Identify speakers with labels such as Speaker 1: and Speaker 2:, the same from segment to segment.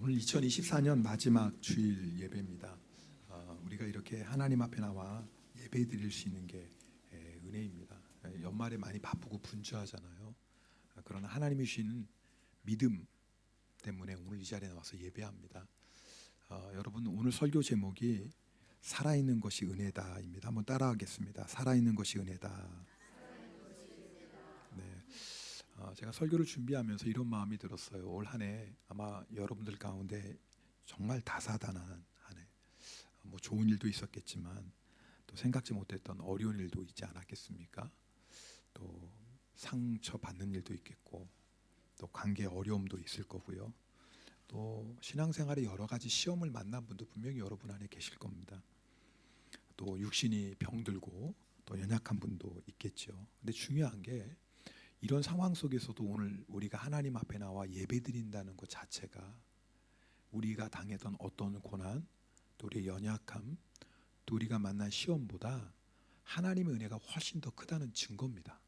Speaker 1: 오늘 2024년 마지막 주일 예배입니다. 우리가 이렇게 하나님 앞에 나와 예배 드릴 수 있는 게 은혜입니다. 연말에 많이 바쁘고 분주하잖아요. 그러나 하나님이 주시는 믿음 때문에 오늘 이 자리에 나와서 예배합니다. 여러분, 오늘 설교 제목이 살아있는 것이 은혜다입니다. 한번 따라하겠습니다. 살아있는 것이 은혜다. 네. 제가 설교를 준비하면서 이런 마음이 들었어요. 올 한 해 아마 여러분들 가운데 정말 다사다난한 한 해, 뭐 좋은 일도 있었겠지만 또 생각지 못했던 어려운 일도 있지 않았겠습니까? 또 상처받는 일도 있겠고, 또 관계 어려움도 있을 거고요. 또 신앙생활에 여러 가지 시험을 만난 분도 분명히 여러분 안에 계실 겁니다. 또 육신이 병들고 또 연약한 분도 있겠죠. 근데 중요한 게 이런 상황 속에서도 오늘 우리가 하나님 앞에 나와 예배드린다는 것 자체가 우리가 당했던 어떤 고난, 또 우리의 연약함, 또 우리가 만난 시험보다 하나님의 은혜가 훨씬 더 크다는 증거입니다.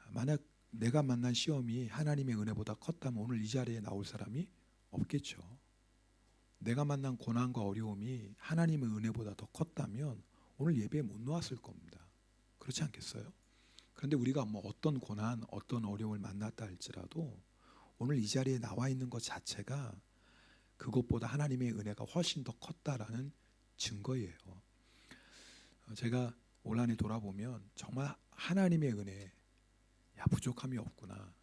Speaker 1: 만약 내가 만난 시험이 하나님의 은혜보다 컸다면 오늘 이 자리에 나올 사람이 없겠죠. 내가 만난 고난과 어려움이 하나님의 은혜보다 더 컸다면 오늘 예배에 못 나왔을 겁니다. 그렇지 않겠어요? 그런데 우리가 뭐 어떤 고난, 어떤 어려움을 만났다 할지라도 오늘 이 자리에 나와 있는 것 자체가 그것보다 하나님의 은혜가 훨씬 더 컸다라는 증거예요. 제가 올 한 해 돌아보면 정말 하나님의 은혜, 야, 부족함이 없구나.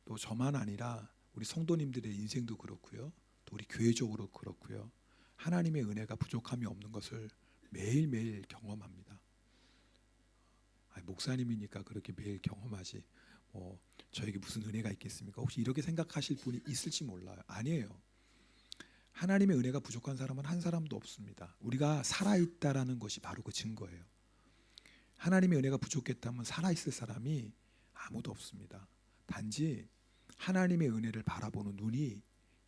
Speaker 1: 또 저만 아니라 우리 성도님들의 인생도 그렇고요. 또 우리 교회적으로 그렇고요. 하나님의 은혜가 부족함이 없는 것을 매일매일 경험합니다. 목사님이니까 그렇게 매일 경험하지 뭐 저에게 무슨 은혜가 있겠습니까? 혹시 이렇게 생각하실 분이 있을지 몰라요. 아니에요. 하나님의 은혜가 부족한 사람은 한 사람도 없습니다. 우리가 살아있다라는 것이 바로 그 증거예요. 하나님의 은혜가 부족했다면 살아있을 사람이 아무도 없습니다. 단지 하나님의 은혜를 바라보는 눈이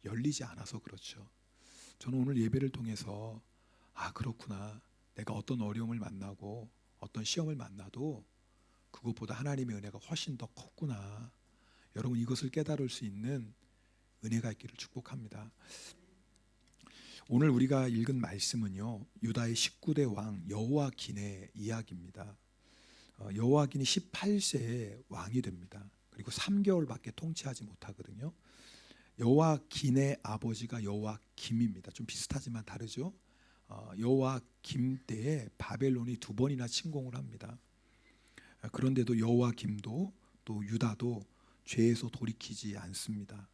Speaker 1: 열리지 않아서 그렇죠. 저는 오늘 예배를 통해서 그렇구나, 내가 어떤 어려움을 만나고 어떤 시험을 만나도 그것보다 하나님의 은혜가 훨씬 더 컸구나, 여러분 이것을 깨달을 수 있는 은혜가 있기를 축복합니다. 오늘 우리가 읽은 말씀은요, 유다의 19대 왕 여호와긴의 이야기입니다. 여호와긴이 18세에 왕이 됩니다. 그리고 3개월밖에 통치하지 못하거든요. 여호와긴의 아버지가 여호와김입니다. 좀 비슷하지만 다르죠. 여호와김 때에 바벨론이 2번이나 침공을 합니다. 그런데도 여호와김도 또 유다도 죄에서 돌이키지 않습니다.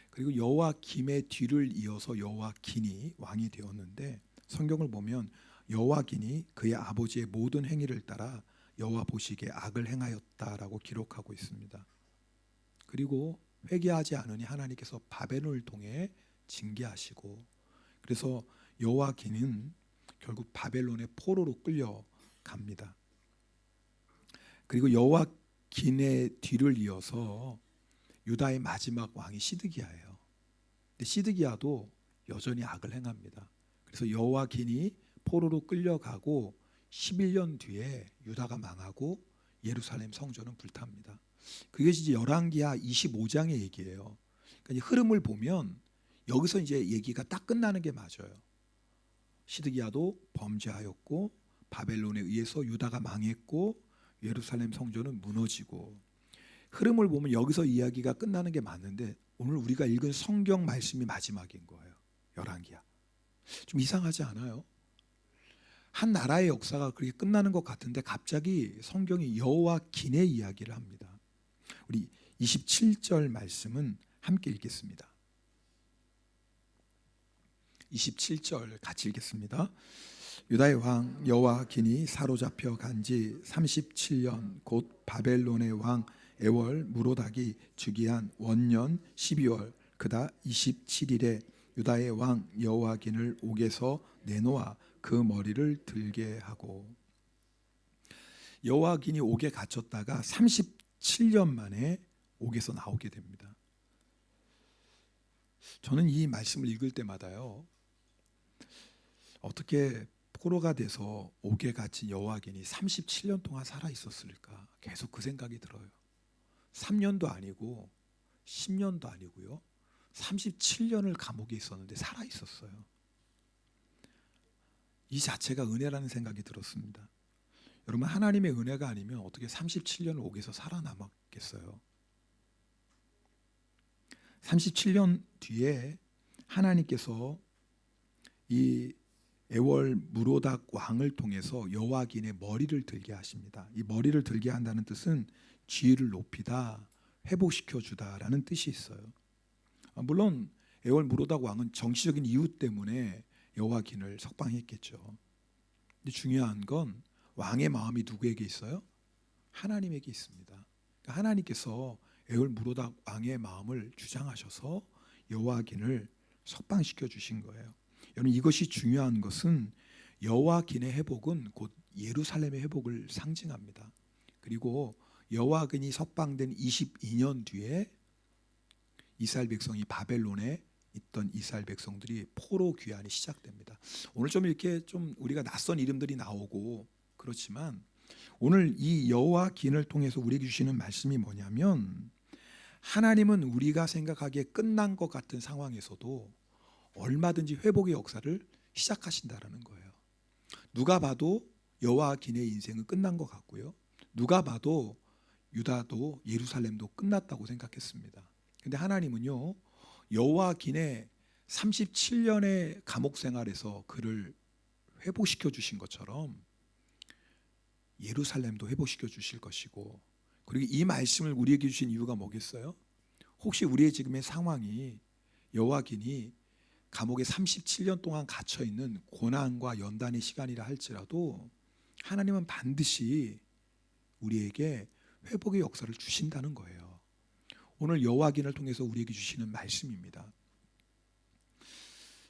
Speaker 1: 그리고 여호와김의 뒤를 이어서 여호와긴이 왕이 되었는데, 성경을 보면 여호와긴이 그의 아버지의 모든 행위를 따라 여호와 보시기에 악을 행하였다라고 기록하고 있습니다. 그리고 회개하지 않으니 하나님께서 바벨론을 통해 징계하시고, 그래서 여호와긴은 결국 바벨론의 포로로 끌려갑니다. 그리고 여호와긴의 뒤를 이어서 유다의 마지막 왕이 시드기야예요. 근데 시드기야도 여전히 악을 행합니다. 그래서 여호와긴이 포로로 끌려가고 11년 뒤에 유다가 망하고 예루살렘 성전은 불탑니다. 그게 이제 열왕기하 25장의 얘기예요. 그러니까 이 흐름을 보면 여기서 이제 얘기가 딱 끝나는 게 맞아요. 시드기야도 범죄하였고 바벨론에 의해서 유다가 망했고 예루살렘 성전은 무너지고, 흐름을 보면 여기서 이야기가 끝나는 게 맞는데 오늘 우리가 읽은 성경 말씀이 마지막인 거예요. 열왕기하. 좀 이상하지 않아요? 한 나라의 역사가 그렇게 끝나는 것 같은데 갑자기 성경이 여호와긴의 이야기를 합니다. 우리 27절 말씀은 함께 읽겠습니다. 27절 같이 읽겠습니다. 유다의 왕 여호와긴이 사로잡혀 간지 37년 곧 바벨론의 왕 에월 무로닥이 즉위한 원년 12월 그달 27일에 유다의 왕 여호와긴을 옥에서 내놓아 그 머리를 들게 하고, 여호와긴이 옥에 갇혔다가 37년 만에 옥에서 나오게 됩니다. 저는 이 말씀을 읽을 때마다요, 어떻게 포로가 돼서 옥에 갇힌 여호와긴이 37년 동안 살아 있었을까, 계속 그 생각이 들어요. 3년도 아니고 10년도 아니고요, 37년을 감옥에 있었는데 살아 있었어요. 이 자체가 은혜라는 생각이 들었습니다. 여러분, 하나님의 은혜가 아니면 어떻게 37년을 옥에서 살아남았겠어요? 37년 뒤에 하나님께서 이 에월 무로닥 왕을 통해서 여호와긴의 머리를 들게 하십니다. 이 머리를 들게 한다는 뜻은 지위를 높이다, 회복시켜 주다라는 뜻이 있어요. 물론 에월 무로닥 왕은 정치적인 이유 때문에 여호와긴을 석방했겠죠. 근데 중요한 건 왕의 마음이 누구에게 있어요? 하나님에게 있습니다. 그러니까 하나님께서 에월 무로닥 왕의 마음을 주장하셔서 여호와긴을 석방시켜 주신 거예요. 여러분, 이것이 중요한 것은 여호와긴의 회복은 곧 예루살렘의 회복을 상징합니다. 그리고 여호와긴이 석방된 22년 뒤에 이스라엘 백성이 바벨론에 있던 이스라엘 백성들이 포로 귀환이 시작됩니다. 오늘 좀 이렇게 좀 우리가 낯선 이름들이 나오고 그렇지만 오늘 이 여호와긴을 통해서 우리에게 주시는 말씀이 뭐냐면 하나님은 우리가 생각하기에 끝난 것 같은 상황에서도 얼마든지 회복의 역사를 시작하신다라는 거예요. 누가 봐도 여호와긴의 인생은 끝난 것 같고요. 누가 봐도 유다도 예루살렘도 끝났다고 생각했습니다. 근데 하나님은요, 여호와긴의 37년의 감옥 생활에서 그를 회복시켜 주신 것처럼 예루살렘도 회복시켜 주실 것이고, 그리고 이 말씀을 우리에게 주신 이유가 뭐겠어요? 혹시 우리의 지금의 상황이 여호와긴이 감옥에 37년 동안 갇혀 있는 고난과 연단의 시간이라 할지라도 하나님은 반드시 우리에게 회복의 역사를 주신다는 거예요. 오늘 여호와긴을 통해서 우리에게 주시는 말씀입니다.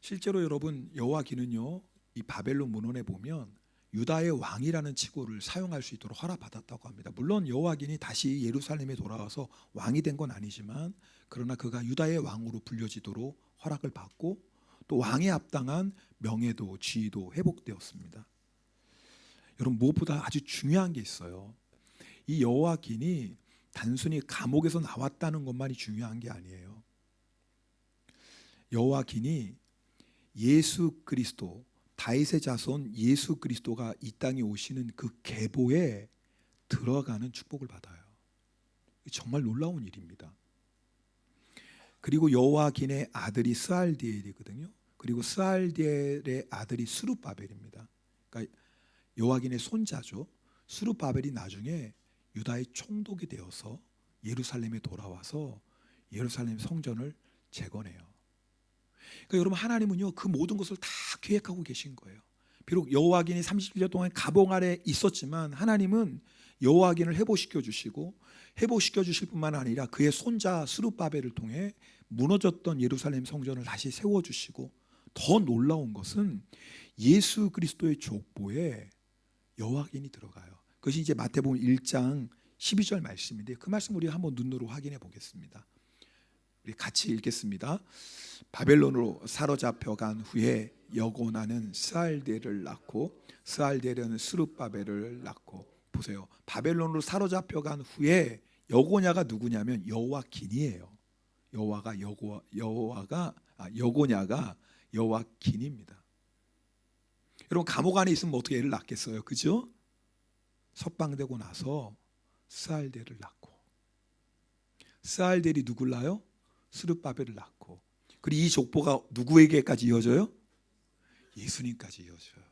Speaker 1: 실제로 여러분, 여호와긴은요, 이 바벨론 문헌에 보면 유다의 왕이라는 칭호를 사용할 수 있도록 허락받았다고 합니다. 물론 여호와긴이 다시 예루살렘에 돌아와서 왕이 된 건 아니지만 그러나 그가 유다의 왕으로 불려지도록 허락을 받고 또 왕에 합당한 명예도 지위도 회복되었습니다. 여러분, 무엇보다 아주 중요한 게 있어요. 이 여호와긴이 단순히 감옥에서 나왔다는 것만이 중요한 게 아니에요. 여호와긴이 예수 그리스도, 다윗의 자손 예수 그리스도가 이 땅에 오시는 그 계보에 들어가는 축복을 받아요. 정말 놀라운 일입니다. 그리고 여호와긴의 아들이 스알디엘이거든요. 그리고 스알디엘의 아들이 스룹바벨입니다. 그러니까 여호와긴의 손자죠. 스룹바벨이 나중에 유다의 총독이 되어서 예루살렘에 돌아와서 예루살렘 성전을 재건해요. 그러니까 여러분, 하나님은요, 그 모든 것을 다 계획하고 계신 거예요. 비록 여호와긴이 30년 동안 가봉 아래 있었지만 하나님은 여호와긴을 회복시켜 주시고 회복시켜 주실 뿐만 아니라 그의 손자 스룹바벨을 통해 무너졌던 예루살렘 성전을 다시 세워주시고, 더 놀라운 것은 예수 그리스도의 족보에 여호와긴이 들어가요. 그것이 이제 마태복음 1장 12절 말씀인데 그 말씀 우리 한번 눈으로 확인해 보겠습니다. 우리 같이 읽겠습니다. 바벨론으로 사로잡혀간 후에 여고나는 스알델을 낳고 스알델은 스룹바벨을 낳고. 보세요. 바벨론으로 사로잡혀간 후에 여고냐가 누구냐면 여호와긴이에요. 여고냐가 여호와긴입니다. 여러분, 감옥 안에 있으면 어떻게 애를 낳겠어요? 그죠? 석방되고 나서 스알델을 낳고, 스알델이 누굴 낳아요? 스룹바벨을 낳고, 그리고 이 족보가 누구에게까지 이어져요? 예수님까지 이어져요.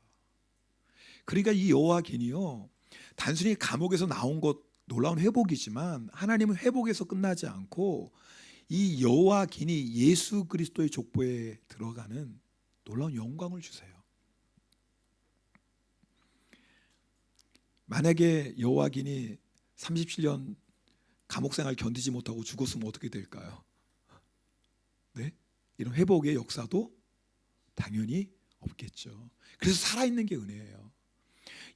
Speaker 1: 그러니까 이 여호와긴이요, 단순히 감옥에서 나온 것 놀라운 회복이지만 하나님은 회복에서 끝나지 않고 이 여호와긴이 예수 그리스도의 족보에 들어가는 놀라운 영광을 주세요. 만약에 여호와긴이 37년 감옥생활 견디지 못하고 죽었으면 어떻게 될까요? 네? 이런 회복의 역사도 당연히 없겠죠. 그래서 살아있는 게 은혜예요.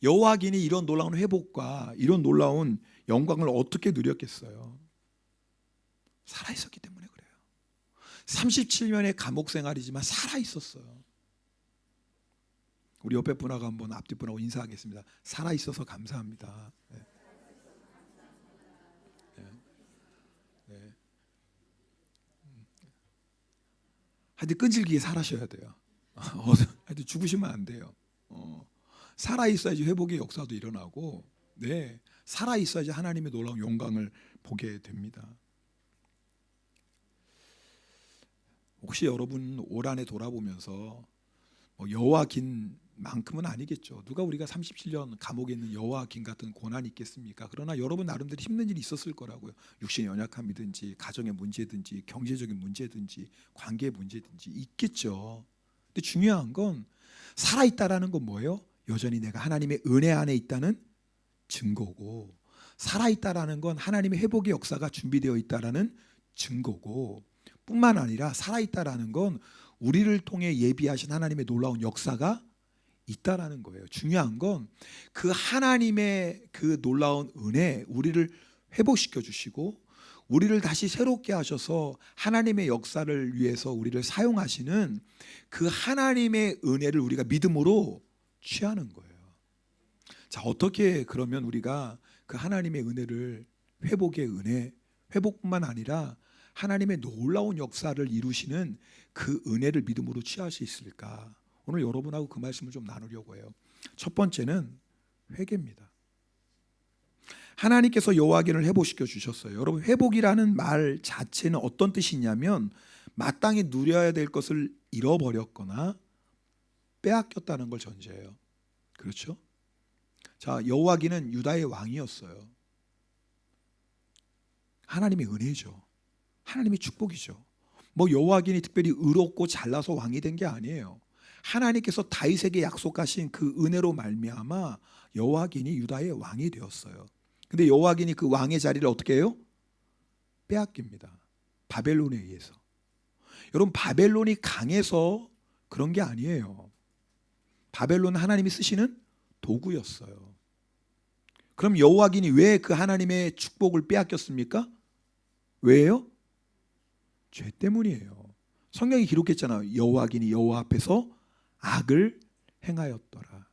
Speaker 1: 여호와긴이 이런 놀라운 회복과 이런 놀라운 영광을 어떻게 누렸겠어요? 살아있었기 때문에 그래요. 37년의 감옥 생활이지만 살아있었어요. 우리 옆에 분하고 한번 앞뒤 분하고 인사하겠습니다. 살아있어서 감사합니다. 네. 네. 네. 하여튼 끈질기게 살아셔야 돼요. 하여튼 죽으시면 안 돼요. 살아 있어야지 회복의 역사도 일어나고, 네, 살아 있어야지 하나님의 놀라운 영광을 보게 됩니다. 혹시 여러분 올 한해 돌아보면서 여호와긴만큼은 아니겠죠. 누가 우리가 37년 감옥에 있는 여호와긴 같은 고난이 있겠습니까? 그러나 여러분 나름대로 힘든 일이 있었을 거라고요. 육신의 연약함이든지 가정의 문제든지 경제적인 문제든지 관계의 문제든지 있겠죠. 근데 중요한 건 살아있다라는 건 뭐예요? 여전히 내가 하나님의 은혜 안에 있다는 증거고, 살아있다라는 건 하나님의 회복의 역사가 준비되어 있다라는 증거고, 뿐만 아니라 살아있다라는 건 우리를 통해 예비하신 하나님의 놀라운 역사가 있다라는 거예요. 중요한 건 그 하나님의 그 놀라운 은혜, 우리를 회복시켜 주시고 우리를 다시 새롭게 하셔서 하나님의 역사를 위해서 우리를 사용하시는 그 하나님의 은혜를 우리가 믿음으로 취하는 거예요. 자, 어떻게 그러면 우리가 그 하나님의 은혜를, 회복의 은혜, 회복뿐만 아니라 하나님의 놀라운 역사를 이루시는 그 은혜를 믿음으로 취할 수 있을까? 오늘 여러분하고 그 말씀을 좀 나누려고 해요. 첫 번째는 회개입니다. 하나님께서 여호와긴을 회복시켜 주셨어요. 여러분, 회복이라는 말 자체는 어떤 뜻이냐면 마땅히 누려야 될 것을 잃어버렸거나 빼앗겼다는 걸 전제해요. 그렇죠? 자, 여호와긴은 유다의 왕이었어요. 하나님의 은혜죠. 하나님의 축복이죠. 여호와긴이 특별히 의롭고 잘나서 왕이 된 게 아니에요. 하나님께서 다윗에게 약속하신 그 은혜로 말미암아 여호와긴이 유다의 왕이 되었어요. 근데 여호와긴이 그 왕의 자리를 어떻게 해요? 빼앗깁니다. 바벨론에 의해서. 여러분, 바벨론이 강해서 그런 게 아니에요. 바벨론은 하나님이 쓰시는 도구였어요. 그럼 여호와긴이 왜 그 하나님의 축복을 빼앗겼습니까? 왜요? 죄 때문이에요. 성경이 기록했잖아요. 여호와긴이 여호와 앞에서 악을 행하였더라.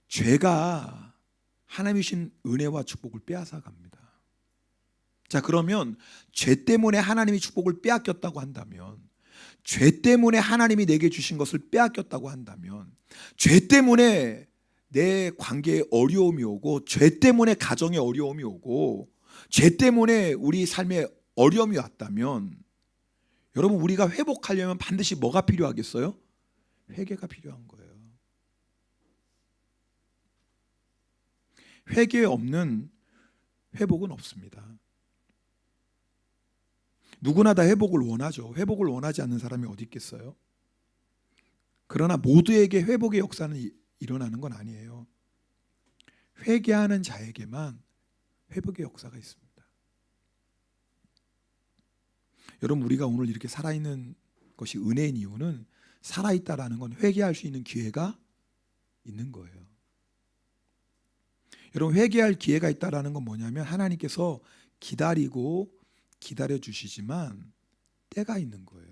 Speaker 1: 죄가 하나님이 주신 은혜와 축복을 빼앗아 갑니다. 자, 그러면 죄 때문에 하나님이 축복을 빼앗겼다고 한다면, 죄 때문에 하나님이 내게 주신 것을 빼앗겼다고 한다면, 죄 때문에 내 관계에 어려움이 오고, 죄 때문에 가정에 어려움이 오고, 죄 때문에 우리 삶에 어려움이 왔다면, 여러분, 우리가 회복하려면 반드시 뭐가 필요하겠어요? 회개가 필요한 거예요. 회개 없는 회복은 없습니다. 누구나 다 회복을 원하죠. 회복을 원하지 않는 사람이 어디 있겠어요? 그러나 모두에게 회복의 역사는 일어나는 건 아니에요. 회개하는 자에게만 회복의 역사가 있습니다. 여러분, 우리가 오늘 이렇게 살아있는 것이 은혜인 이유는, 살아있다라는 건 회개할 수 있는 기회가 있는 거예요. 여러분, 회개할 기회가 있다라는 건 뭐냐면, 하나님께서 기다리고 기다려 주시지만 때가 있는 거예요.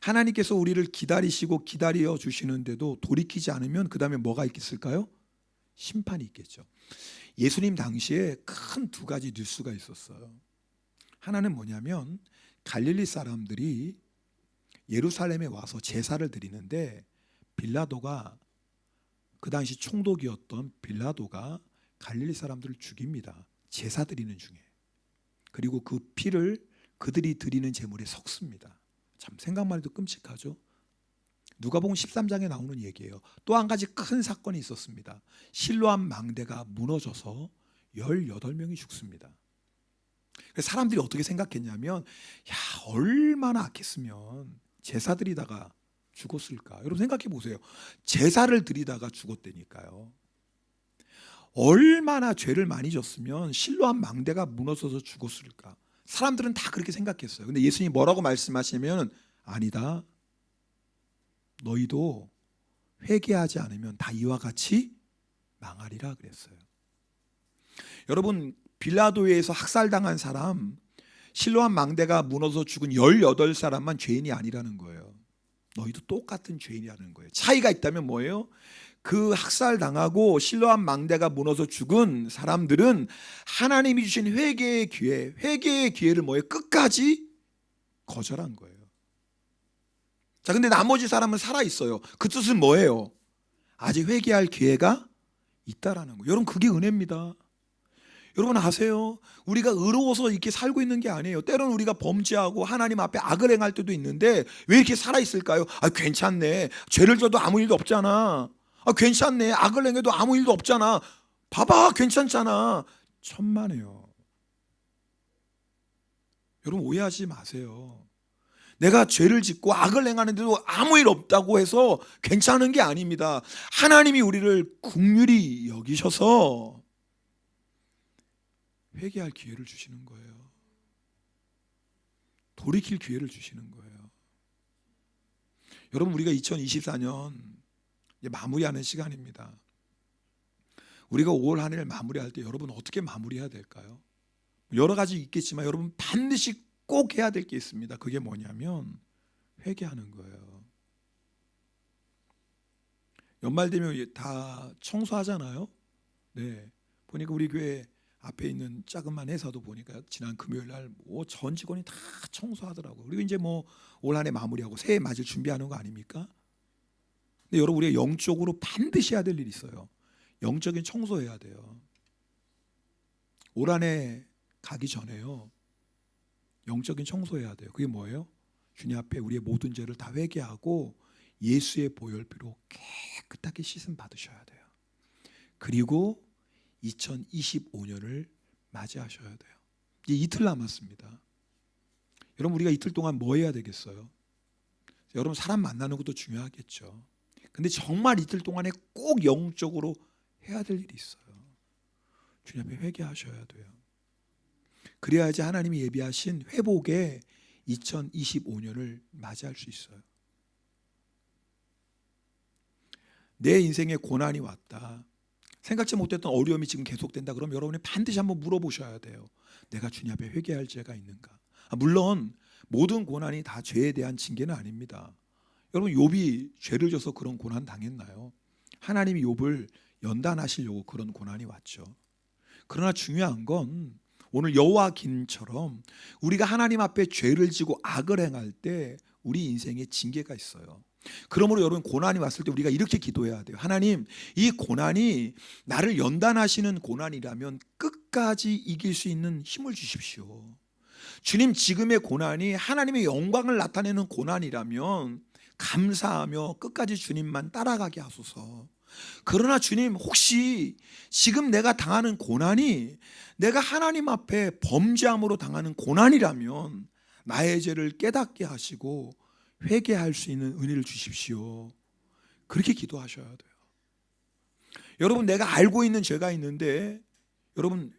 Speaker 1: 하나님께서 우리를 기다리시고 기다려 주시는데도 돌이키지 않으면 그 다음에 뭐가 있겠을까요? 심판이 있겠죠. 예수님 당시에 큰 두 가지 뉴스가 있었어요. 하나는 뭐냐면, 갈릴리 사람들이 예루살렘에 와서 제사를 드리는데, 빌라도가, 그 당시 총독이었던 빌라도가 갈릴리 사람들을 죽입니다. 제사 드리는 중에. 그리고 그 피를 그들이 드리는 제물에 섞습니다. 참 생각만 해도 끔찍하죠. 누가복음 13장에 나오는 얘기예요. 또 한 가지 큰 사건이 있었습니다. 실로암 망대가 무너져서 18명이 죽습니다. 사람들이 어떻게 생각했냐면, 야, 얼마나 악했으면 제사 드리다가 죽었을까. 여러분 생각해 보세요. 제사를 드리다가 죽었다니까요. 얼마나 죄를 많이 졌으면 실로암 망대가 무너져서 죽었을까. 사람들은 다 그렇게 생각했어요. 근데 예수님이 뭐라고 말씀하시면, 아니다, 너희도 회개하지 않으면 다 이와 같이 망하리라 그랬어요. 여러분, 빌라도에서 학살당한 사람, 실로암 망대가 무너져 죽은 18사람만 죄인이 아니라는 거예요. 너희도 똑같은 죄인이라는 거예요. 차이가 있다면 뭐예요? 그 학살당하고 실로암 망대가 무너져 죽은 사람들은 하나님이 주신 회개의 기회를 뭐예요? 끝까지 거절한 거예요. 자, 근데 나머지 사람은 살아 있어요. 그 뜻은 뭐예요? 아직 회개할 기회가 있다라는 거예요. 여러분, 그게 은혜입니다. 여러분 아세요? 우리가 의로워서 이렇게 살고 있는 게 아니에요. 때로는 우리가 범죄하고 하나님 앞에 악을 행할 때도 있는데 왜 이렇게 살아 있을까요? 아, 괜찮네. 죄를 져도 아무 일도 없잖아. 아, 괜찮네. 악을 행해도 아무 일도 없잖아. 봐봐, 괜찮잖아. 천만에요. 여러분 오해하지 마세요. 내가 죄를 짓고 악을 행하는데도 아무 일 없다고 해서 괜찮은 게 아닙니다. 하나님이 우리를 긍휼히 여기셔서 회개할 기회를 주시는 거예요. 돌이킬 기회를 주시는 거예요. 여러분, 우리가 2024년 이제 마무리하는 시간입니다. 우리가 5월 한 해를 마무리할 때 여러분 어떻게 마무리해야 될까요? 여러 가지 있겠지만 여러분 반드시 꼭 해야 될 게 있습니다. 그게 뭐냐면 회개하는 거예요. 연말 되면 다 청소하잖아요. 네, 보니까 우리 교회 앞에 있는 자그마한 회사도 보니까 지난 금요일 날 전 직원이 다 청소하더라고요. 그리고 이제 올 한 해 마무리하고 새해 맞을 준비하는 거 아닙니까? 근데 여러분, 우리가 영적으로 반드시 해야 될 일이 있어요. 영적인 청소해야 돼요. 올 한 해 가기 전에요, 영적인 청소해야 돼요. 그게 뭐예요? 주님 앞에 우리의 모든 죄를 다 회개하고 예수의 보혈피로 깨끗하게 씻음 받으셔야 돼요. 그리고 2025년을 맞이하셔야 돼요. 이제 이틀 남았습니다. 여러분, 우리가 이틀 동안 뭐 해야 되겠어요? 여러분, 사람 만나는 것도 중요하겠죠. 근데 정말 이틀 동안에 꼭 영적으로 해야 될 일이 있어요. 주님 앞에 회개하셔야 돼요. 그래야지 하나님이 예비하신 회복의 2025년을 맞이할 수 있어요. 내 인생에 고난이 왔다, 생각지 못했던 어려움이 지금 계속된다, 그럼 여러분이 반드시 한번 물어보셔야 돼요. 내가 주님 앞에 회개할 죄가 있는가? 물론 모든 고난이 다 죄에 대한 징계는 아닙니다. 여러분, 욥이 죄를 져서 그런 고난 당했나요? 하나님이 욥을 연단하시려고 그런 고난이 왔죠. 그러나 중요한 건 오늘 여호와긴처럼 우리가 하나님 앞에 죄를 지고 악을 행할 때 우리 인생에 징계가 있어요. 그러므로 여러분, 고난이 왔을 때 우리가 이렇게 기도해야 돼요. 하나님, 이 고난이 나를 연단하시는 고난이라면 끝까지 이길 수 있는 힘을 주십시오. 주님, 지금의 고난이 하나님의 영광을 나타내는 고난이라면 감사하며 끝까지 주님만 따라가게 하소서. 그러나 주님, 혹시 지금 내가 당하는 고난이 내가 하나님 앞에 범죄함으로 당하는 고난이라면 나의 죄를 깨닫게 하시고 회개할 수 있는 은혜를 주십시오. 그렇게 기도하셔야 돼요. 여러분, 내가 알고 있는 죄가 있는데 여러분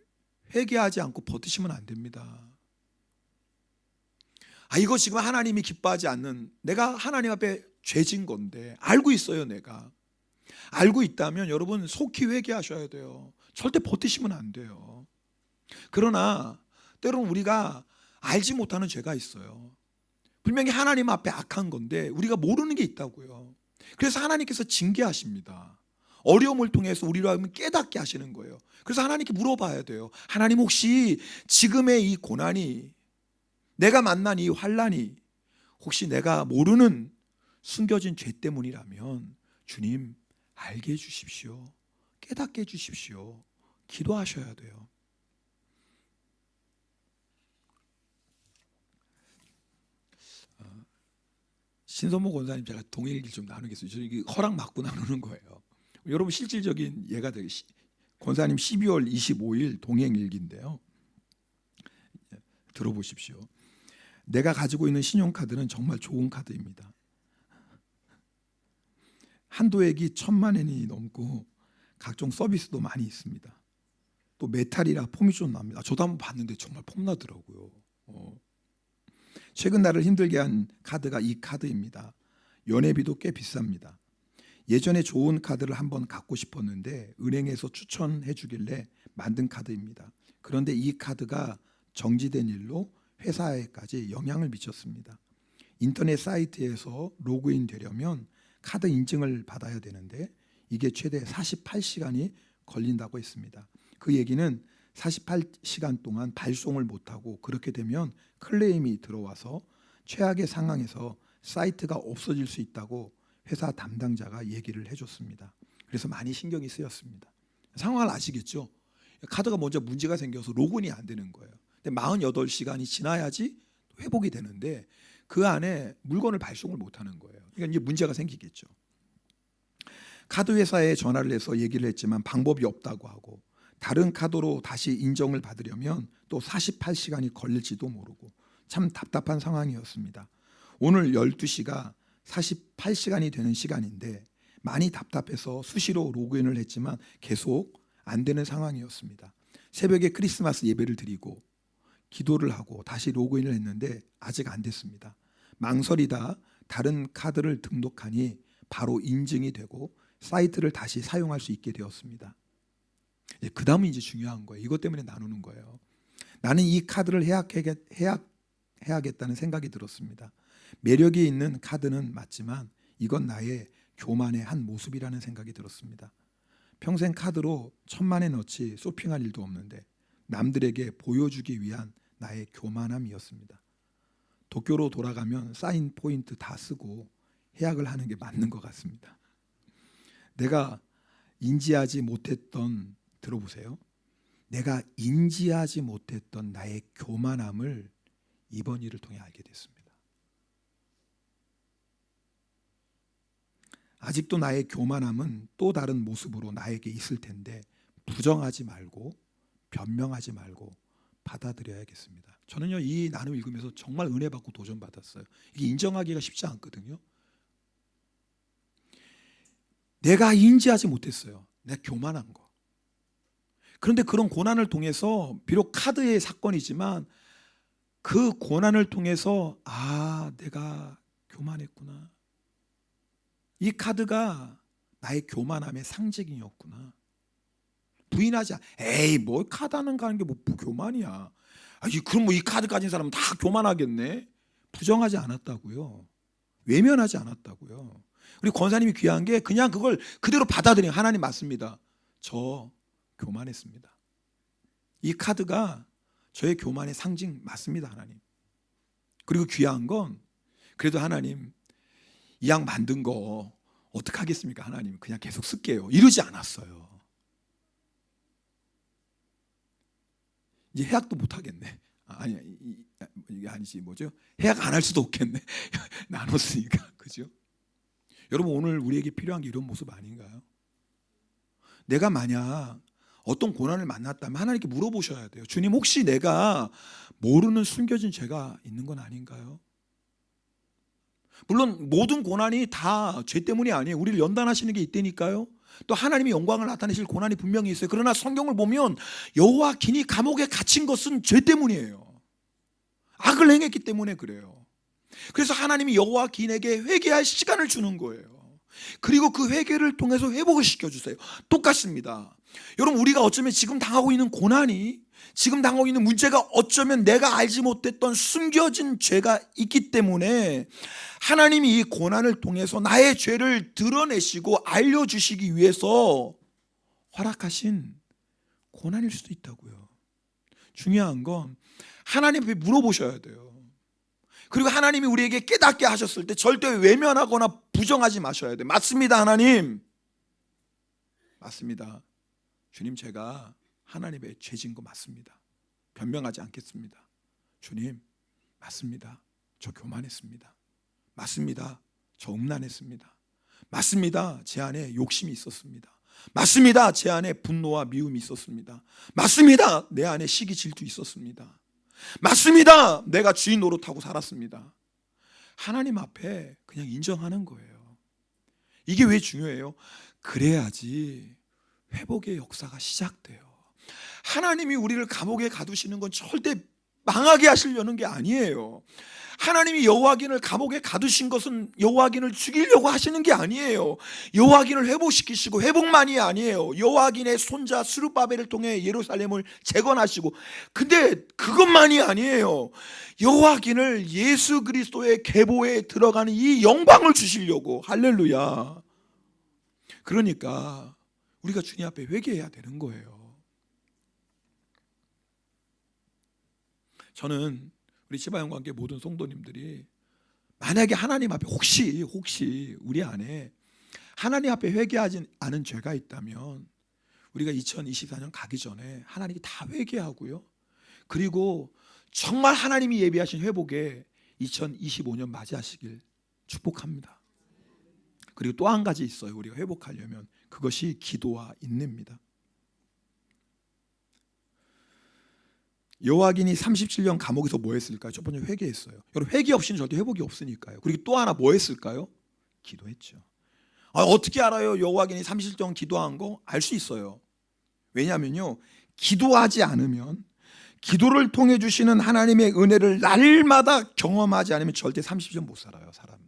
Speaker 1: 회개하지 않고 버티시면 안 됩니다. 이거 지금 하나님이 기뻐하지 않는, 내가 하나님 앞에 죄진 건데 알고 있어요. 내가 알고 있다면 여러분 속히 회개하셔야 돼요. 절대 버티시면 안 돼요. 그러나 때로는 우리가 알지 못하는 죄가 있어요. 분명히 하나님 앞에 악한 건데 우리가 모르는 게 있다고요. 그래서 하나님께서 징계하십니다. 어려움을 통해서 우리로 하여금 깨닫게 하시는 거예요. 그래서 하나님께 물어봐야 돼요. 하나님, 혹시 지금의 이 고난이, 내가 만난 이 환난이 혹시 내가 모르는 숨겨진 죄 때문이라면 주님 알게 해주십시오. 깨닫게 해주십시오. 기도하셔야 돼요. 신선모 권사님, 제가 동일길 좀 나누겠어요. 이게 허락 받고 나누는 거예요. 여러분, 실질적인 예가 되게, 권사님 12월 25일 동행일기인데요. 들어보십시오. 내가 가지고 있는 신용카드는 정말 좋은 카드입니다. 한도액이 1,000만 원이 넘고 각종 서비스도 많이 있습니다. 또 메탈이라 폼이 좀 납니다. 저도 한번 봤는데 정말 폼 나더라고요. 최근 나를 힘들게 한 카드가 이 카드입니다. 연회비도 꽤 비쌉니다. 예전에 좋은 카드를 한번 갖고 싶었는데 은행에서 추천해 주길래 만든 카드입니다. 그런데 이 카드가 정지된 일로 회사에까지 영향을 미쳤습니다. 인터넷 사이트에서 로그인 되려면 카드 인증을 받아야 되는데 이게 최대 48시간이 걸린다고 했습니다. 그 얘기는 48시간 동안 발송을 못하고 그렇게 되면 클레임이 들어와서 최악의 상황에서 사이트가 없어질 수 있다고 회사 담당자가 얘기를 해줬습니다. 그래서 많이 신경이 쓰였습니다. 상황을 아시겠죠? 카드가 먼저 문제가 생겨서 로그인이 안 되는 거예요. 근데 48시간이 지나야지 회복이 되는데 그 안에 물건을 발송을 못하는 거예요. 그러니까 이제 문제가 생기겠죠. 카드 회사에 전화를 해서 얘기를 했지만 방법이 없다고 하고 다른 카드로 다시 인정을 받으려면 또 48시간이 걸릴지도 모르고 참 답답한 상황이었습니다. 오늘 12시가 48시간이 되는 시간인데 많이 답답해서 수시로 로그인을 했지만 계속 안 되는 상황이었습니다. 새벽에 크리스마스 예배를 드리고 기도를 하고 다시 로그인을 했는데 아직 안 됐습니다. 망설이다 다른 카드를 등록하니 바로 인증이 되고 사이트를 다시 사용할 수 있게 되었습니다. 그 다음은 이제 중요한 거예요. 이것 때문에 나누는 거예요. 나는 이 카드를 해야겠다는 생각이 들었습니다. 매력이 있는 카드는 맞지만 이건 나의 교만의 한 모습이라는 생각이 들었습니다. 평생 카드로 1,000만 원어치 쇼핑할 일도 없는데 남들에게 보여주기 위한 나의 교만함이었습니다. 도쿄로 돌아가면 사인 포인트 다 쓰고 해약을 하는 게 맞는 것 같습니다. 내가 인지하지 못했던, 들어보세요. 내가 인지하지 못했던 나의 교만함을 이번 일을 통해 알게 됐습니다. 아직도 나의 교만함은 또 다른 모습으로 나에게 있을 텐데 부정하지 말고 변명하지 말고 받아들여야겠습니다. 저는요 이 나눔 읽으면서 정말 은혜 받고 도전 받았어요. 이게 인정하기가 쉽지 않거든요. 내가 인지하지 못했어요. 내가 교만한 거. 그런데 그런 고난을 통해서 비록 카드의 사건이지만 그 고난을 통해서 내가 교만했구나. 이 카드가 나의 교만함의 상징이었구나. 부인하지 않아. 에이 뭐 카드 하는 가는 게 뭐 교만이야. 그럼 뭐 이 카드 가진 사람은 다 교만하겠네. 부정하지 않았다고요. 외면하지 않았다고요. 우리 권사님이 귀한 게 그냥 그걸 그대로 받아들이는 하나님 맞습니다. 저 교만했습니다. 이 카드가 저의 교만의 상징 맞습니다. 하나님. 그리고 귀한 건 그래도 하나님 이 양 만든 거 어떡하겠습니까? 하나님 그냥 계속 쓸게요. 이러지 않았어요. 이제 해약도 못 하겠네. 이게 아니지 뭐죠? 해약 안 할 수도 없겠네. 나눴으니까. 그죠? 여러분 오늘 우리에게 필요한 게 이런 모습 아닌가요? 내가 만약 어떤 고난을 만났다면 하나님께 물어보셔야 돼요. 주님 혹시 내가 모르는 숨겨진 죄가 있는 건 아닌가요? 물론 모든 고난이 다 죄 때문이 아니에요. 우리를 연단하시는 게 있다니까요. 또 하나님의 영광을 나타내실 고난이 분명히 있어요. 그러나 성경을 보면 여호와긴이 감옥에 갇힌 것은 죄 때문이에요. 악을 행했기 때문에 그래요. 그래서 하나님이 여호와긴에게 회개할 시간을 주는 거예요. 그리고 그 회개를 통해서 회복을 시켜주세요. 똑같습니다. 여러분 우리가 어쩌면 지금 당하고 있는 고난이 지금 당하고 있는 문제가 어쩌면 내가 알지 못했던 숨겨진 죄가 있기 때문에 하나님이 이 고난을 통해서 나의 죄를 드러내시고 알려주시기 위해서 허락하신 고난일 수도 있다고요. 중요한 건 하나님 앞에 물어보셔야 돼요. 그리고 하나님이 우리에게 깨닫게 하셨을 때 절대 외면하거나 부정하지 마셔야 돼요. 맞습니다 하나님. 맞습니다. 주님 제가 하나님의 죄진 거 맞습니다. 변명하지 않겠습니다. 주님 맞습니다. 저 교만했습니다. 맞습니다. 저 음란했습니다. 맞습니다. 제 안에 욕심이 있었습니다. 맞습니다. 제 안에 분노와 미움이 있었습니다. 맞습니다. 내 안에 시기 질투 있었습니다. 맞습니다. 내가 주인 노릇하고 살았습니다. 하나님 앞에 그냥 인정하는 거예요. 이게 왜 중요해요? 그래야지 회복의 역사가 시작돼요. 하나님이 우리를 감옥에 가두시는 건 절대 망하게 하시려는 게 아니에요. 하나님이 여호와긴을 감옥에 가두신 것은 여호와긴을 죽이려고 하시는 게 아니에요. 여호와긴을 회복시키시고 회복만이 아니에요. 여호와긴의 손자 스룹바벨을 통해 예루살렘을 재건하시고 근데 그것만이 아니에요. 여호와긴을 예수 그리스도의 계보에 들어가는 이 영광을 주시려고. 할렐루야. 그러니까 우리가 주님 앞에 회개해야 되는 거예요. 저는 우리 시바연과 함께 모든 성도님들이 만약에 하나님 앞에 혹시 우리 안에 하나님 앞에 회개하지 않은 죄가 있다면 우리가 2024년 가기 전에 하나님께 다 회개하고요. 그리고 정말 하나님이 예비하신 회복에 2025년 맞이하시길 축복합니다. 그리고 또 한 가지 있어요. 우리가 회복하려면 그것이 기도와 인내입니다. 여호와긴이 37년 감옥에서 뭐 했을까요? 첫 번째 회개했어요. 여러분 회개 없이는 절대 회복이 없으니까요. 그리고 또 하나 뭐 했을까요? 기도했죠. 어떻게 알아요? 여호와긴이 37년 기도한 거 알 수 있어요. 왜냐하면요, 기도하지 않으면, 기도를 통해 주시는 하나님의 은혜를 날마다 경험하지 않으면 절대 30년 못 살아요, 사람.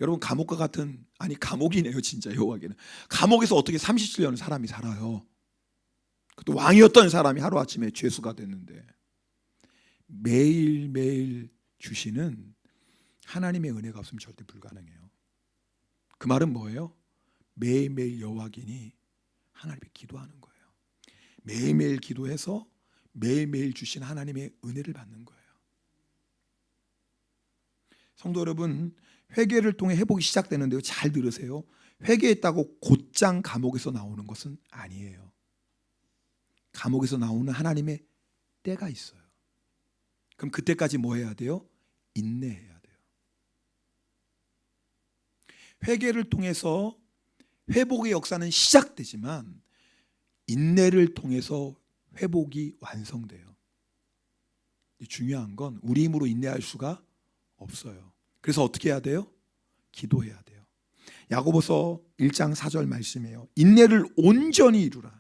Speaker 1: 여러분 감옥과 같은, 아니 감옥이네요 진짜. 여호와긴은 감옥에서 어떻게 37년을 사람이 살아요? 또 왕이었던 사람이 하루아침에 죄수가 됐는데, 매일매일 주시는 하나님의 은혜가 없으면 절대 불가능해요. 그 말은 뭐예요? 매일매일 여호와긴이 하나님께 기도하는 거예요. 매일매일 기도해서 매일매일 주신 하나님의 은혜를 받는 거예요. 성도 여러분, 회개를 통해 회복이 시작되는데요, 잘 들으세요. 회개했다고 곧장 감옥에서 나오는 것은 아니에요. 감옥에서 나오는 하나님의 때가 있어요. 그럼 그때까지 뭐 해야 돼요? 인내해야 돼요. 회개를 통해서 회복의 역사는 시작되지만 인내를 통해서 회복이 완성돼요. 중요한 건 우리 힘으로 인내할 수가 없어요. 그래서 어떻게 해야 돼요? 기도해야 돼요. 야고보서 1장 4절 말씀이에요. 인내를 온전히 이루라.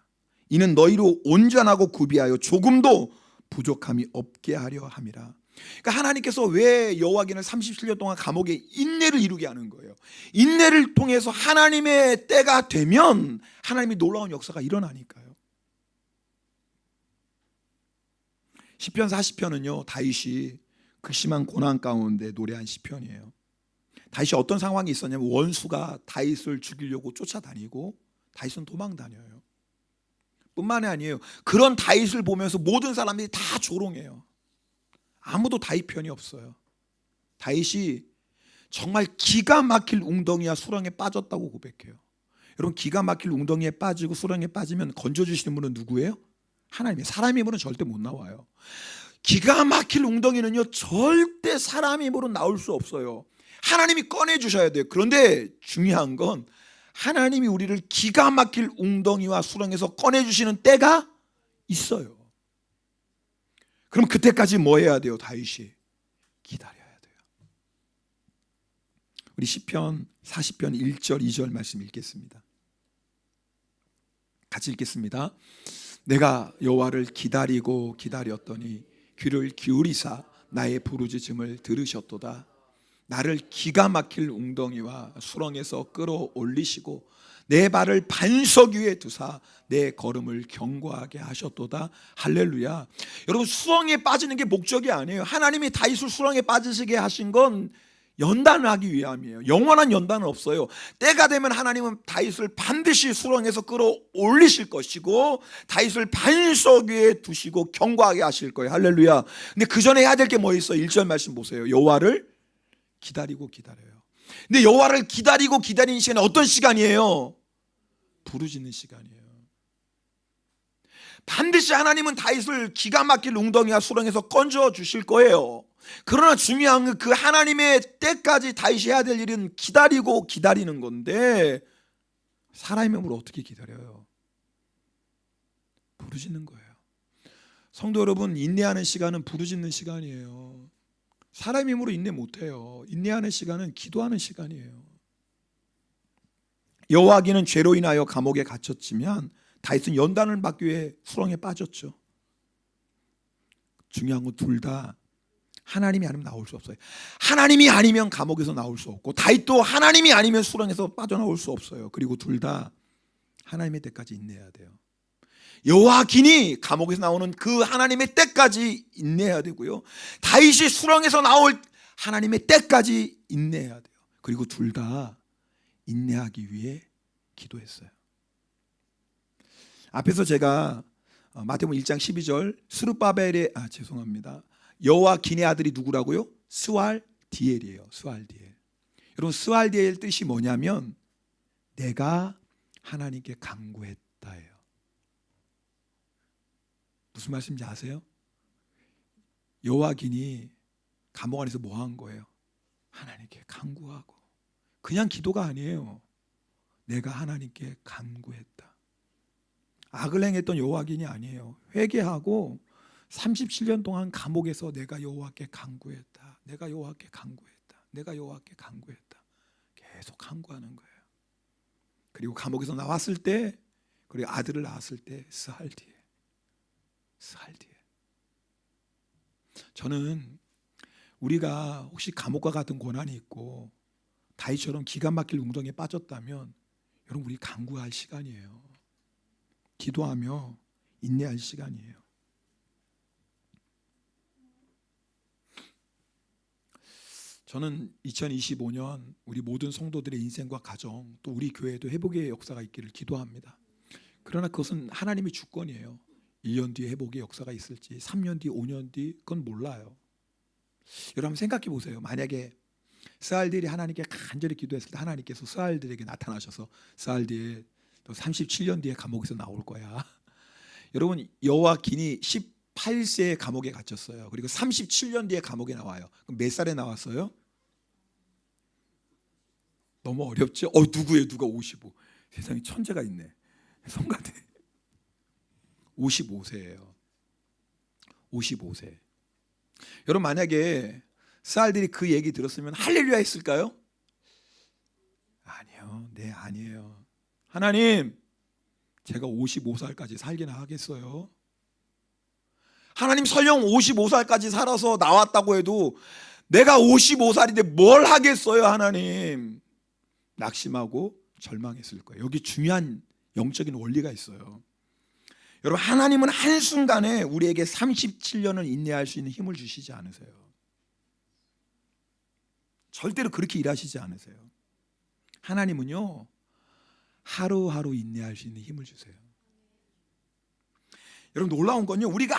Speaker 1: 이는 너희로 온전하고 구비하여 조금도 부족함이 없게 하려 함이라. 그러니까 하나님께서 왜 여호와긴을 37년 동안 감옥에 인내를 이루게 하는 거예요. 인내를 통해서 하나님의 때가 되면 하나님이 놀라운 역사가 일어나니까요. 시편 40편은요, 다윗이 극심한 고난 가운데 노래한 시편이에요. 다윗이 어떤 상황이 있었냐면 원수가 다윗을 죽이려고 쫓아다니고 다윗은 도망 다녀요. 뿐만이 아니에요. 그런 다윗을 보면서 모든 사람들이 다 조롱해요. 아무도 다윗 편이 없어요. 다윗이 정말 기가 막힐 웅덩이와 수렁에 빠졌다고 고백해요. 여러분, 기가 막힐 웅덩이에 빠지고 수렁에 빠지면 건져주시는 분은 누구예요? 하나님이에요. 사람 힘으로는 절대 못 나와요. 기가 막힐 웅덩이는요, 절대 사람 힘으로 나올 수 없어요. 하나님이 꺼내주셔야 돼요. 그런데 중요한 건 하나님이 우리를 기가 막힐 웅덩이와 수렁에서 꺼내주시는 때가 있어요. 그럼 그때까지 뭐 해야 돼요? 다윗이 기다려야 돼요. 우리 시편 40편 1절 2절 말씀 읽겠습니다. 같이 읽겠습니다. 내가 여호와를 기다리고 기다렸더니 귀를 기울이사 나의 부르짖음을 들으셨도다. 나를 기가 막힐 웅덩이와 수렁에서 끌어올리시고 내 발을 반석 위에 두사 내 걸음을 견고하게 하셨도다. 할렐루야. 여러분, 수렁에 빠지는 게 목적이 아니에요. 하나님이 다윗을 수렁에 빠지시게 하신 건 연단을 하기 위함이에요. 영원한 연단은 없어요. 때가 되면 하나님은 다윗을 반드시 수렁에서 끌어올리실 것이고 다윗을 반석 위에 두시고 견고하게 하실 거예요. 할렐루야. 근데 그 전에 해야 될 게 뭐 있어요? 1절 말씀 보세요. 여호와를 기다리고 기다려요. 근데 여호와를 기다리고 기다리는 시간이 어떤 시간이에요? 부르짖는 시간이에요. 반드시 하나님은 다윗을 기가 막힐 웅덩이와 수렁에서 건져 주실 거예요. 그러나 중요한 건 그 하나님의 때까지 다윗이 해야 될 일은 기다리고 기다리는 건데, 사람의 힘으로 어떻게 기다려요? 부르짖는 거예요. 성도 여러분, 인내하는 시간은 부르짖는 시간이에요. 사람의 힘으로 인내 못해요. 인내하는 시간은 기도하는 시간이에요. 여호와기는 죄로 인하여 감옥에 갇혔지만 다윗은 연단을 받기 위해 수렁에 빠졌죠. 중요한 건 둘 다 하나님이 아니면 나올 수 없어요. 하나님이 아니면 감옥에서 나올 수 없고 다윗도 하나님이 아니면 수렁에서 빠져나올 수 없어요. 그리고 둘 다 하나님의 때까지 인내해야 돼요. 여호와긴이 감옥에서 나오는 그 하나님의 때까지 인내해야 되고요, 다윗이 수렁에서 나올 하나님의 때까지 인내해야 돼요. 그리고 둘 다 인내하기 위해 기도했어요. 앞에서 제가 마태복음 1장 12절 스룹바벨의 죄송합니다. 여호와긴의 아들이 누구라고요? 스왈디엘이에요. 스왈디엘. 여러분 스왈디엘 뜻이 뭐냐면 내가 하나님께 간구했다예요. 무슨 말씀인지 아세요? 여호와긴이 감옥 안에서 뭐 한 거예요? 하나님께 간구하고. 그냥 기도가 아니에요. 내가 하나님께 간구했다. 악을 행했던 여호와긴이 아니에요. 회개하고 37년 동안 감옥에서 내가 여호와께 간구했다. 내가 여호와께 간구했다. 내가 여호와께 간구했다. 계속 간구하는 거예요. 그리고 감옥에서 나왔을 때, 그리고 아들을 낳았을 때 스알디엘. 저는 우리가 혹시 감옥과 같은 고난이 있고 다윗처럼 기가 막힐 웅덩이에 빠졌다면 여러분 우리 간구할 시간이에요. 기도하며 인내할 시간이에요. 저는 2025년 우리 모든 성도들의 인생과 가정, 또 우리 교회도 회복의 역사가 있기를 기도합니다. 그러나 그것은 하나님의 주권이에요. 1년 뒤에 회복의 역사가 있을지 3년 뒤, 5년 뒤 그건 몰라요. 여러분 생각해 보세요. 만약에 스알디엘이 하나님께 간절히 기도했을 때 하나님께서 스알디엘에게 나타나셔서 스알디엘 또 37년 뒤에 감옥에서 나올 거야. 여러분 여호와긴이 18세에 감옥에 갇혔어요. 그리고 37년 뒤에 감옥에 나와요. 그럼 몇 살에 나왔어요? 너무 어렵죠? 누구예요? 누가 55? 세상에 천재가 있네. 성가대 55세예요. 55세. 여러분 만약에 스알디엘이 그 얘기 들었으면 할렐루야 했을까요? 아니요. 네, 아니에요. 하나님, 제가 55살까지 살기나 하겠어요? 하나님 설령 55살까지 살아서 나왔다고 해도 내가 55살인데 뭘 하겠어요, 하나님? 낙심하고 절망했을 거예요. 여기 중요한 영적인 원리가 있어요. 여러분 하나님은 한순간에 우리에게 37년을 인내할 수 있는 힘을 주시지 않으세요. 절대로 그렇게 일하시지 않으세요. 하나님은요 하루하루 인내할 수 있는 힘을 주세요. 여러분 놀라운 건요 우리가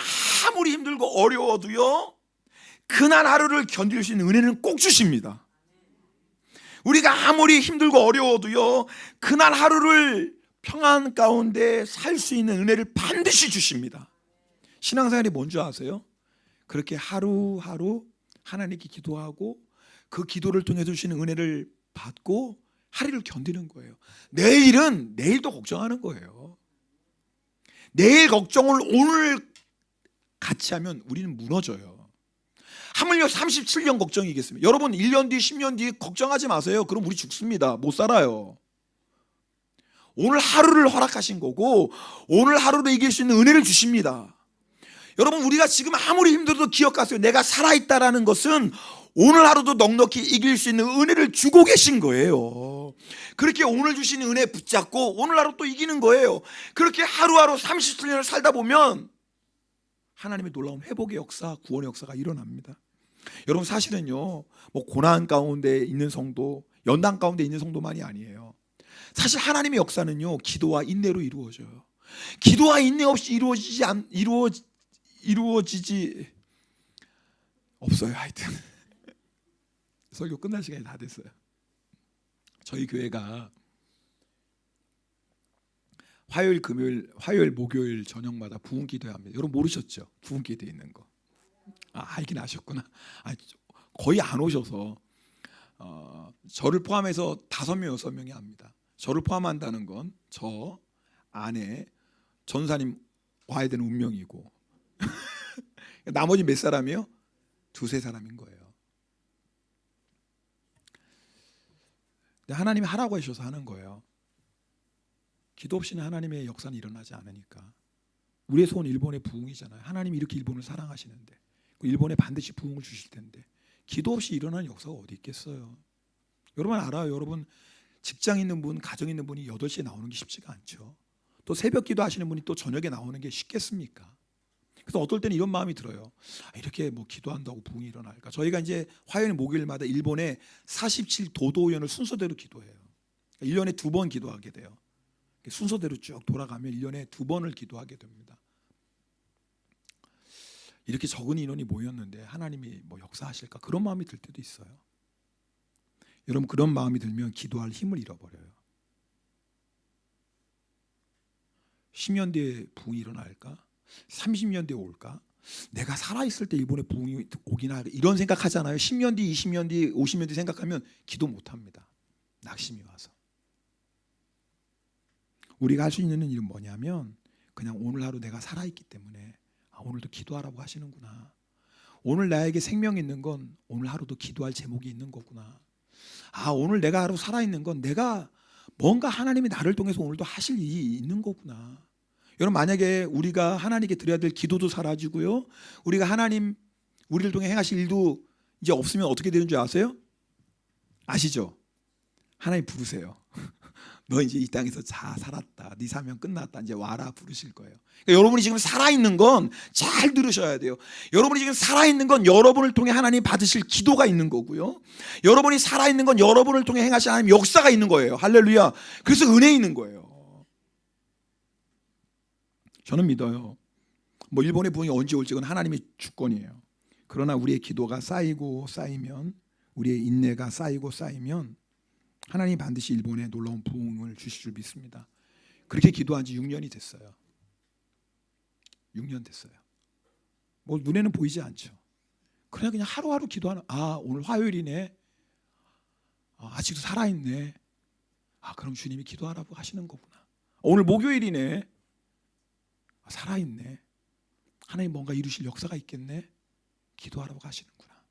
Speaker 1: 아무리 힘들고 어려워도요 그날 하루를 견딜 수 있는 은혜는 꼭 주십니다. 우리가 아무리 힘들고 어려워도요 그날 하루를 평안 가운데 살 수 있는 은혜를 반드시 주십니다. 신앙생활이 뭔지 아세요? 그렇게 하루하루 하나님께 기도하고 그 기도를 통해 주시는 은혜를 받고 하루를 견디는 거예요. 내일은 내일도 걱정하는 거예요. 내일 걱정을 오늘 같이 하면 우리는 무너져요. 하물며 37년 걱정이겠습니까? 여러분 1년 뒤 10년 뒤 걱정하지 마세요. 그럼 우리 죽습니다. 못 살아요. 오늘 하루를 허락하신 거고 오늘 하루를 이길 수 있는 은혜를 주십니다. 여러분 우리가 지금 아무리 힘들어도 기억하세요. 내가 살아있다라는 것은 오늘 하루도 넉넉히 이길 수 있는 은혜를 주고 계신 거예요. 그렇게 오늘 주신 은혜 붙잡고 오늘 하루 또 이기는 거예요. 그렇게 하루하루 37년을 살다 보면 하나님의 놀라운 회복의 역사, 구원의 역사가 일어납니다. 여러분 사실은요 뭐 고난 가운데 있는 성도, 연단 가운데 있는 성도만이 아니에요. 사실 하나님의 역사는요 기도와 인내로 이루어져요. 기도와 인내 없이 이루어지지 없어요. 하여튼 설교 끝날 시간이 다 됐어요. 저희 교회가 화요일, 목요일 저녁마다 부흥 기도회 합니다. 여러분 모르셨죠? 부흥 기도회 있는 거. 알긴 아셨구나. 거의 안 오셔서 저를 포함해서 5명, 6명이 합니다. 저를 포함한다는 건 저 아내, 전사님 와야 되는 운명이고 나머지 몇 사람이요? 2-3사람인 거예요. 하나님이 하라고 하셔서 하는 거예요. 기도 없이는 하나님의 역사는 일어나지 않으니까. 우리의 소원 일본의 부흥이잖아요. 하나님이 이렇게 일본을 사랑하시는데 일본에 반드시 부흥을 주실 텐데 기도 없이 일어나는 역사가 어디 있겠어요. 여러분 알아요. 여러분 직장 있는 분, 가정 있는 분이 8시에 나오는 게 쉽지가 않죠. 또 새벽 기도 하시는 분이 또 저녁에 나오는 게 쉽겠습니까? 그래서 어떨 때는 이런 마음이 들어요. 이렇게 뭐 기도한다고 부흥이 일어날까? 저희가 이제 화요일 목요일마다 일본의 47도도연을 순서대로 기도해요. 1년에 2번 기도하게 돼요. 순서대로 쭉 돌아가면 1년에 2번을 기도하게 됩니다. 이렇게 적은 인원이 모였는데 하나님이 뭐 역사하실까 그런 마음이 들 때도 있어요. 여러분 그런 마음이 들면 기도할 힘을 잃어버려요. 10년 뒤에 부흥이 일어날까? 30년 뒤에 올까? 내가 살아있을 때 일본에 부흥이 오긴 할까? 이런 생각하잖아요. 10년 뒤, 20년 뒤, 50년 뒤 생각하면 기도 못합니다. 낙심이 와서. 우리가 할 수 있는 일은 뭐냐면 그냥 오늘 하루 내가 살아있기 때문에 오늘도 기도하라고 하시는구나. 오늘 나에게 생명이 있는 건 오늘 하루도 기도할 제목이 있는 거구나. 오늘 내가 하루 살아있는 건 내가 뭔가 하나님이 나를 통해서 오늘도 하실 일이 있는 거구나. 여러분 만약에 우리가 하나님께 드려야 될 기도도 사라지고요, 우리가 하나님 우리를 통해 행하실 일도 이제 없으면 어떻게 되는 줄 아세요? 아시죠? 하나님 부르세요. 너 이제 이 땅에서 다 살았다. 네 사명 끝났다. 이제 와라 부르실 거예요. 그러니까 여러분이 지금 살아있는 건 잘 들으셔야 돼요. 여러분이 지금 살아있는 건 여러분을 통해 하나님 받으실 기도가 있는 거고요. 여러분이 살아있는 건 여러분을 통해 행하실 하나님 역사가 있는 거예요. 할렐루야. 그래서 은혜 있는 거예요. 저는 믿어요. 뭐 일본의 부흥이 언제 올지 그건 하나님의 주권이에요. 그러나 우리의 기도가 쌓이고 쌓이면, 우리의 인내가 쌓이고 쌓이면 하나님이 반드시 일본에 놀라운 부흥을 주실 줄 믿습니다. 그렇게 기도한 지 6년이 됐어요. 6년 됐어요. 뭐 눈에는 보이지 않죠. 그냥 하루하루 기도하는, 오늘 화요일이네. 아직도 살아있네. 그럼 주님이 기도하라고 하시는 거구나. 오늘 목요일이네. 살아있네. 하나님 뭔가 이루실 역사가 있겠네. 기도하라고 하시는구나.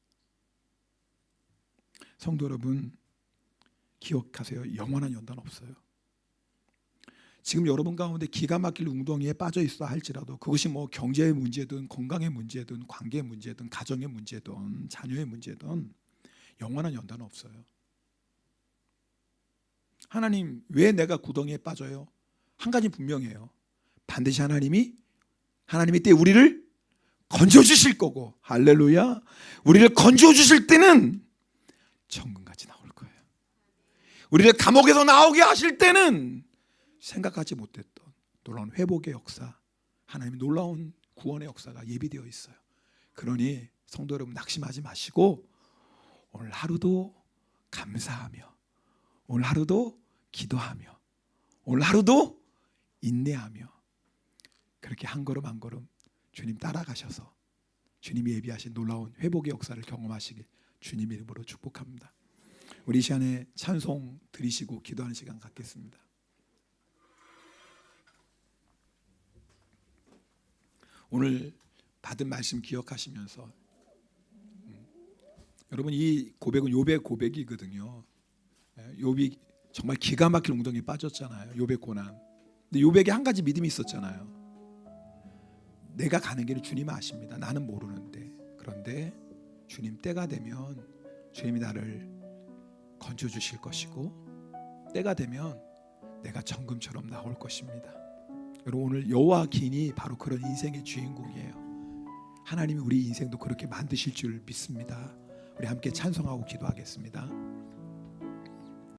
Speaker 1: 성도 여러분, 기억하세요. 영원한 연단 없어요. 지금 여러분 가운데 기가 막힐 웅덩이에 빠져 있어 할지라도 그것이 뭐 경제의 문제든 건강의 문제든 관계의 문제든 가정의 문제든 자녀의 문제든 영원한 연단은 없어요. 하나님 왜 내가 구덩이에 빠져요? 한 가지 분명해요. 반드시 하나님의 때 우리를 건져주실 거고, 할렐루야. 우리를 건져주실 때는 천국까지 나올 거예요. 우리를 감옥에서 나오게 하실 때는 생각하지 못했던 놀라운 회복의 역사, 하나님의 놀라운 구원의 역사가 예비되어 있어요. 그러니 성도 여러분 낙심하지 마시고 오늘 하루도 감사하며, 오늘 하루도 기도하며, 오늘 하루도 인내하며 그렇게 한 걸음 한 걸음 주님 따라가셔서 주님이 예비하신 놀라운 회복의 역사를 경험하시길 주님 이름으로 축복합니다. 우리 이 시간에 찬송 드리시고 기도하는 시간 갖겠습니다. 오늘 받은 말씀 기억하시면서 여러분 이 고백은 욥의 고백이거든요. 욥이 정말 기가 막힐 웅덩이에 빠졌잖아요. 욥의 고난. 근데 욥에게 한 가지 믿음이 있었잖아요. 내가 가는 길을 주님 아십니다. 나는 모르는데. 그런데 주님 때가 되면 주님이 나를 건져주실 것이고 때가 되면 내가 정금처럼 나올 것입니다. 여러분 오늘 여호와 기인이 바로 그런 인생의 주인공이에요. 하나님이 우리 인생도 그렇게 만드실 줄 믿습니다. 우리 함께 찬송하고 기도하겠습니다.